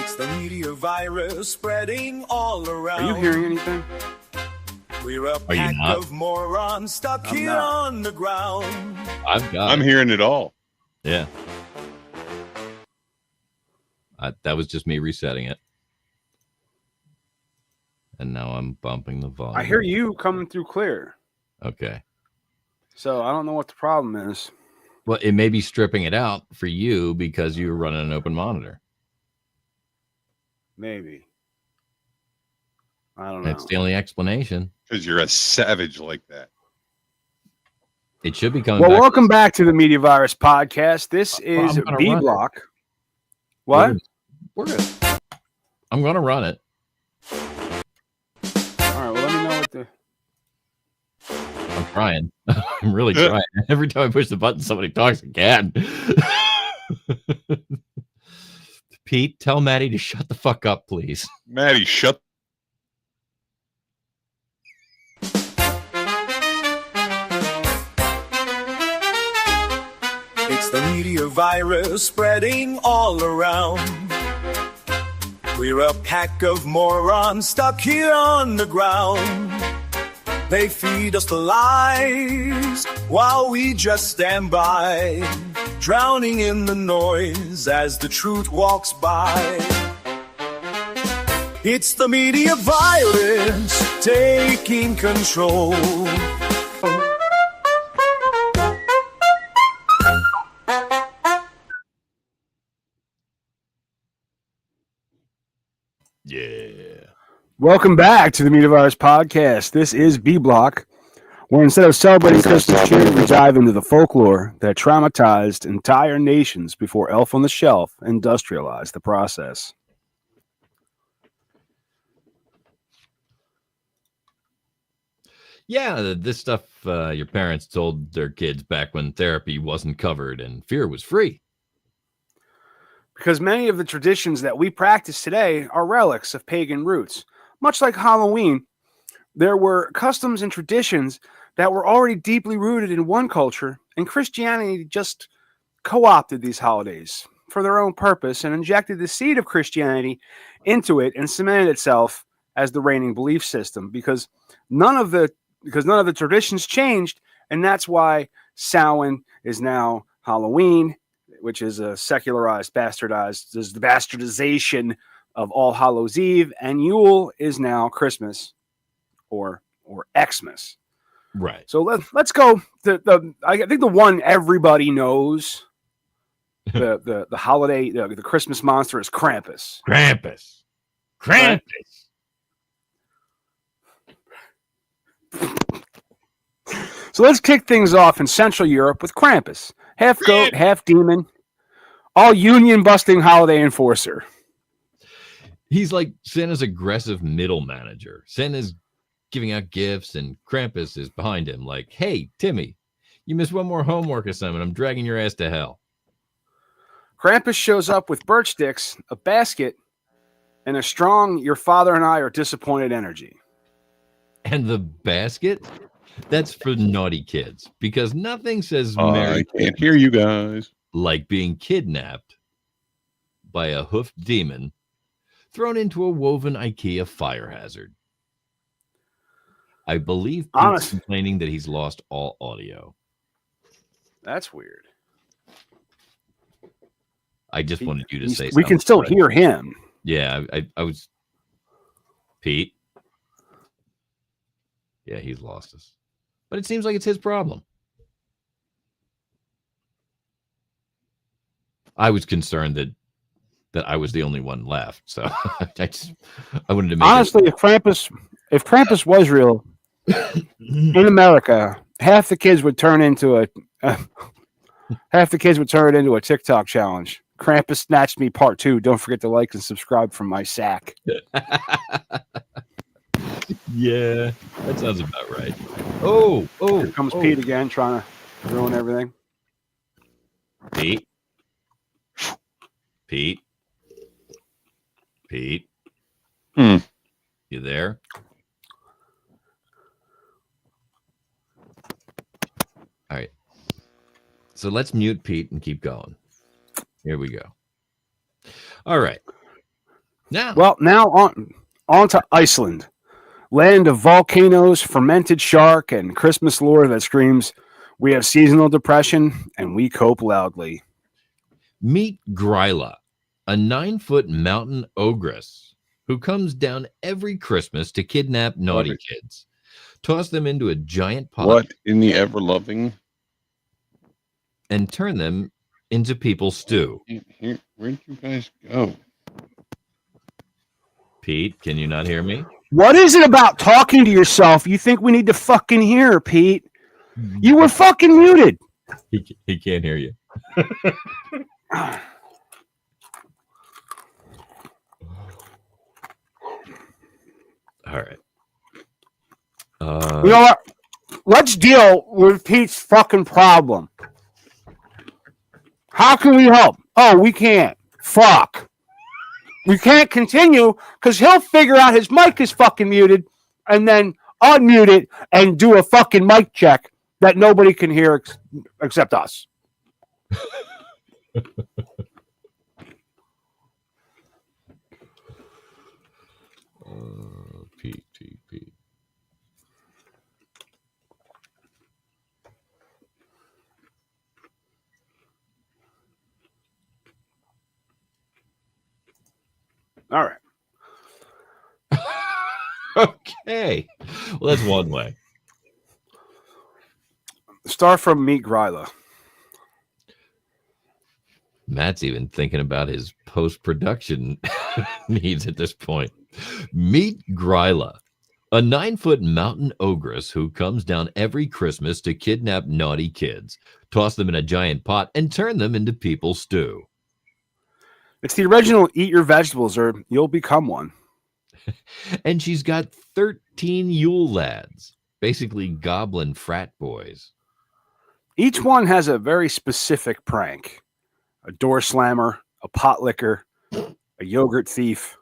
It's the meteor virus spreading all around. Are you hearing anything? We're a pack of morons stuck here on the ground. I'm hearing it all. Yeah. That was just me resetting it. And now I'm bumping the volume. I hear you coming through clear. Okay. So I don't know what the problem is. Well, it may be stripping it out for you because you're running an open monitor. Maybe. I don't know. That's the only explanation. Because you're a savage like that. It should be coming back. Well, welcome back to the Media Virus Podcast. This is B Block. What? We're good. I'm going to run it. All right, well, let me know what the... I'm trying. I'm really trying. Every time I push the button, somebody talks again. Pete, tell Matty to shut the fuck up, please. Matty, shut. It's the meteor virus spreading all around. We're a pack of morons stuck here on the ground. They feed us the lies while we just stand by, drowning in the noise as the truth walks by. It's the media violence taking control. Yeah. Welcome back to the Media Virus Podcast. This is B Block, where instead of celebrating Christmas cheer, we dive into the folklore that traumatized entire nations before Elf on the Shelf industrialized the process. Yeah, this stuff your parents told their kids back when therapy wasn't covered and fear was free. Because many of the traditions that we practice today are relics of pagan roots. Much like Halloween, there were customs and traditions that were already deeply rooted in one culture, and Christianity just co-opted these holidays for their own purpose and injected the seed of Christianity into it and cemented itself as the reigning belief system because none of the traditions changed, and that's why Samhain is now Halloween, which is a secularized, bastardized, is the bastardization of All Hallows Eve, and Yule is now Christmas or Xmas. Right. So let's go. I think the one everybody knows, the holiday, the Christmas monster is Krampus. Krampus. Right? So let's kick things off in Central Europe with Krampus. Half goat, half demon, all union-busting holiday enforcer. He's like Santa's aggressive middle manager. Santa's giving out gifts, and Krampus is behind him like, hey, Timmy, you missed one more homework assignment. I'm dragging your ass to hell. Krampus shows up with birch sticks, a basket, and a strong, your father and I are disappointed energy. And the basket? That's for naughty kids, because nothing says Merry I can't hear you guys. Like being kidnapped by a hoofed demon thrown into a woven IKEA fire hazard. I believe Pete's complaining that he's lost all audio. That's weird. I just wanted you to say something. We can still hear him. Yeah, I was... Pete? Yeah, he's lost us. But it seems like it's his problem. I was concerned that I was the only one left, so I wanted to make honestly, if Krampus was real in America, half the kids would turn into a TikTok challenge. Krampus snatched me part 2. Don't forget to like and subscribe from my sack. Yeah, that sounds about right. Oh, here comes Pete again, trying to ruin everything. Pete. You there? All right. So let's mute Pete and keep going. Here we go. All right. Now, Well, now on to Iceland, land of volcanoes, fermented shark, and Christmas lore that screams, "We have seasonal depression and we cope loudly." meet Grýla, a 9-foot mountain ogress who comes down every Christmas to kidnap naughty kids, toss them into a giant pot, What in the ever loving? and turn them into people's stew. Where'd you guys go? Pete, can you not hear me? What is it about talking to yourself you think we need to fucking hear, Pete? You were fucking muted. He can't hear you. All right. You know what? Let's deal with Pete's fucking problem. How can we help? Oh, we can't. Fuck. We can't continue because he'll figure out his mic is fucking muted and then unmute it and do a fucking mic check that nobody can hear except us. Pete. All right. Okay. Well, that's one way. Start from Meet Grýla. Matt's even thinking about his post-production needs at this point. Meet Grýla, a 9-foot mountain ogress who comes down every Christmas to kidnap naughty kids, toss them in a giant pot, and turn them into people's stew. It's the original Eat Your Vegetables or You'll Become One. And she's got 13 Yule Lads, basically goblin frat boys. Each one has a very specific prank. A door slammer, a pot licker, a yogurt thief.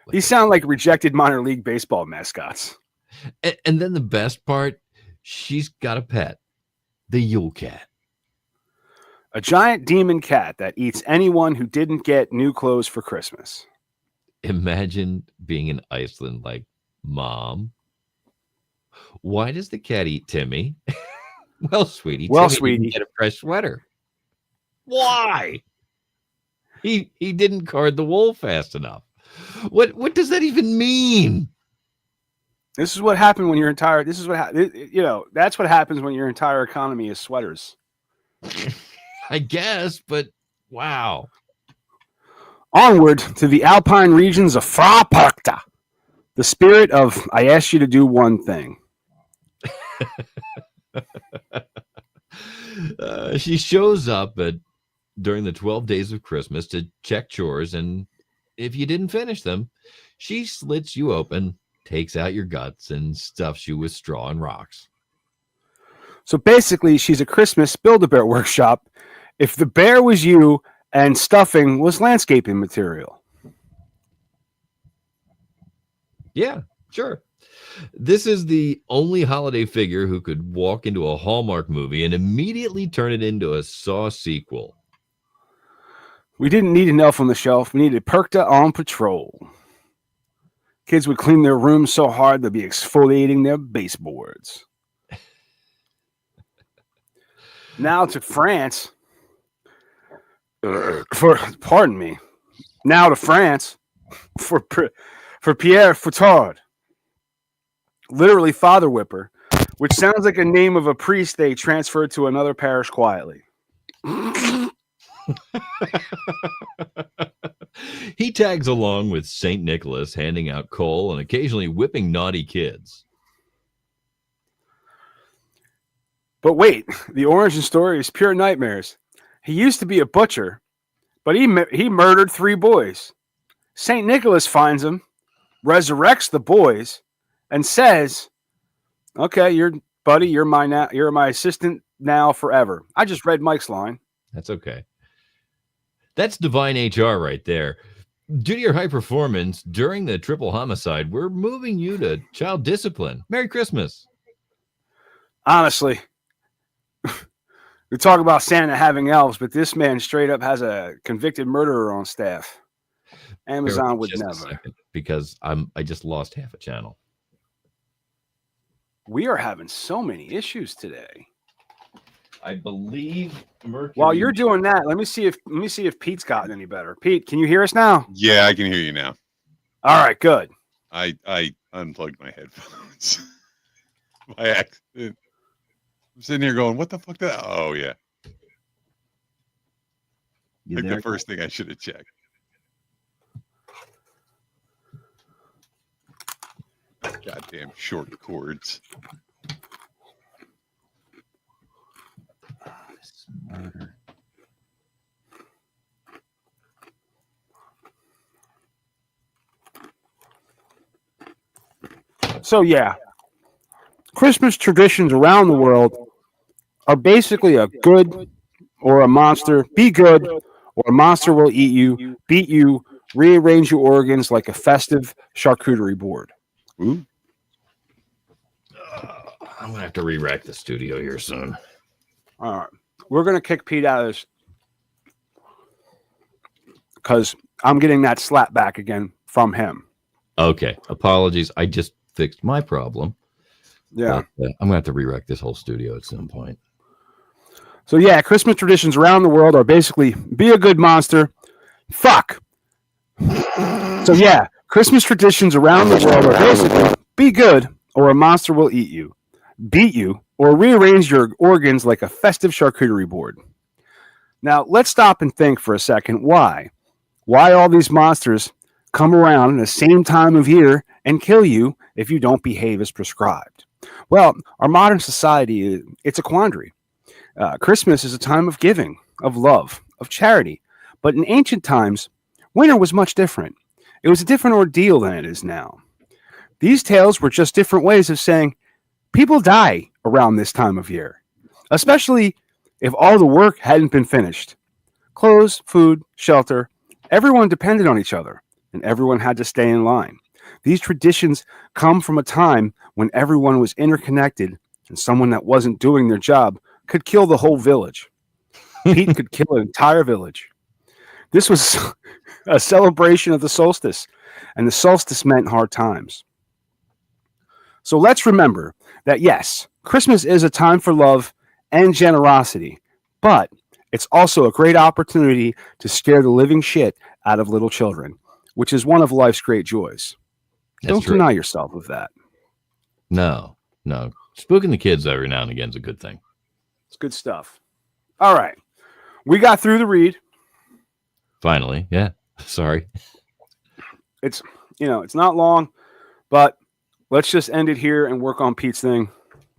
These sound like rejected minor league baseball mascots. And then the best part, she's got a pet, the Yule Cat. A giant demon cat that eats anyone who didn't get new clothes for Christmas. Imagine being in Iceland like, Mom, why does the cat eat Timmy? Well, sweetie, Timmy didn't get a fresh sweater. Why? He didn't card the wool fast enough. What does that even mean? This is what happened when your entire. This is what that's what happens when your entire economy is sweaters. I guess, but wow. Onward to the alpine regions of Frau Perchta, the spirit of I asked you to do one thing. She shows up during the 12 days of Christmas to check chores, and if you didn't finish them, she slits you open, takes out your guts, and stuffs you with straw and rocks. So basically, she's a Christmas Build-A-Bear workshop if the bear was you and stuffing was landscaping material. Yeah, sure. This is the only holiday figure who could walk into a Hallmark movie and immediately turn it into a Saw sequel. We didn't need an elf on the shelf. We needed Perchta on patrol. Kids would clean their rooms so hard they'd be exfoliating their baseboards. Now to France. Pardon me. Now to France for Père Fouettard. Literally father whipper, which sounds like a name of a priest they transferred to another parish quietly. He tags along with St. Nicholas, handing out coal and occasionally whipping naughty kids. But wait, the origin story is pure nightmares. He used to be a butcher, but he murdered 3 boys. St. Nicholas finds him, resurrects the boys, and says, "Okay, you're my assistant now forever." I just read Mike's line. That's okay. That's divine HR right there. Due to your high performance during the triple homicide, we're moving you to child discipline. Merry Christmas. Honestly, we talk about Santa having elves, but this man straight up has a convicted murderer on staff. Amazon would Just a never. second, because I just lost half a channel. We are having so many issues today. I believe Mercury. While you're doing that, let me see if Pete's gotten any better. Pete, can you hear us now? Yeah, I can hear you now. All right, good. I unplugged my headphones by accident. I'm sitting here going, what the fuck? Oh, yeah. Like the first thing I should have checked. Goddamn short cords. Murder. So yeah, Christmas traditions around the world are basically a good or a monster. Be good or a monster will eat you, beat you, rearrange your organs like a festive charcuterie board. Ooh. I'm gonna have to re-rack the studio here soon. All right, we're gonna kick Pete out of this because I'm getting that slap back again from him. Okay, apologies. I just fixed my problem. Yeah. But, I'm gonna have to re-rack this whole studio at some point. So yeah, Christmas traditions around the world are basically be a good monster. Fuck. So yeah, Christmas traditions around the world are basically be good or a monster will eat you, beat you, or rearrange your organs like a festive charcuterie board. Now, let's stop and think for a second why. Why all these monsters come around in the same time of year and kill you if you don't behave as prescribed? Well, our modern society, it's a quandary. Christmas is a time of giving, of love, of charity. But in ancient times, winter was much different. It was a different ordeal than it is now. These tales were just different ways of saying people die around this time of year, especially if all the work hadn't been finished. Clothes, food, shelter, everyone depended on each other, and everyone had to stay in line. These traditions come from a time when everyone was interconnected, and someone that wasn't doing their job could kill the whole village. Pete could kill an entire village. This was a celebration of the solstice, and the solstice meant hard times. So let's remember that, yes, Christmas is a time for love and generosity, but it's also a great opportunity to scare the living shit out of little children, which is one of life's great joys. Don't deny yourself of that. No. Spooking the kids every now and again is a good thing. It's good stuff. All right. We got through the read. Finally. Yeah. Sorry. It's not long, but let's just end it here and work on Pete's thing.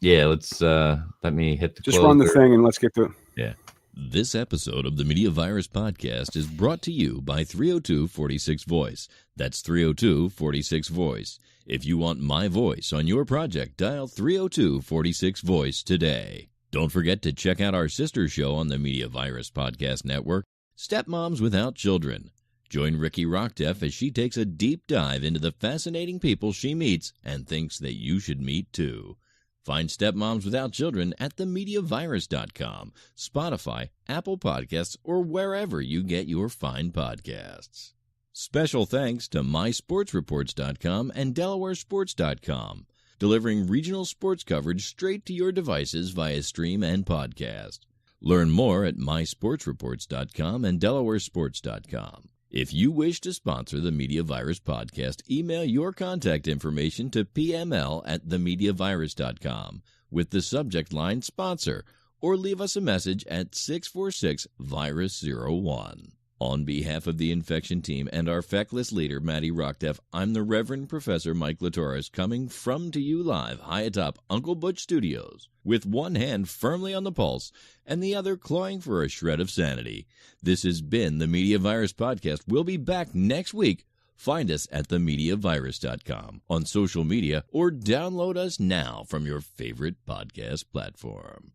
Yeah, let's let me hit the Just run the thing and let's get to it. Yeah. This episode of the Media Virus Podcast is brought to you by 302-46 Voice. That's 302-46 Voice. If you want my voice on your project, dial 302-46 Voice today. Don't forget to check out our sister show on the Media Virus Podcast Network, Stepmoms Without Children. Join Ricky Rockdeff as she takes a deep dive into the fascinating people she meets and thinks that you should meet too. Find Stepmoms Without Children at themediavirus.com, Spotify, Apple Podcasts, or wherever you get your fine podcasts. Special thanks to mysportsreports.com and delawaresports.com, delivering regional sports coverage straight to your devices via stream and podcast. Learn more at mysportsreports.com and delawaresports.com. If you wish to sponsor the Media Virus Podcast, email your contact information to pml@themediavirus.com with the subject line sponsor, or leave us a message at 646-VIRUS01. On behalf of the infection team and our feckless leader, Matty Rockdeff, I'm the Reverend Professor Mike Latoris, coming to you live high atop Uncle Butch Studios, with one hand firmly on the pulse and the other clawing for a shred of sanity. This has been the Media Virus Podcast. We'll be back next week. Find us at themediavirus.com, on social media, or download us now from your favorite podcast platform.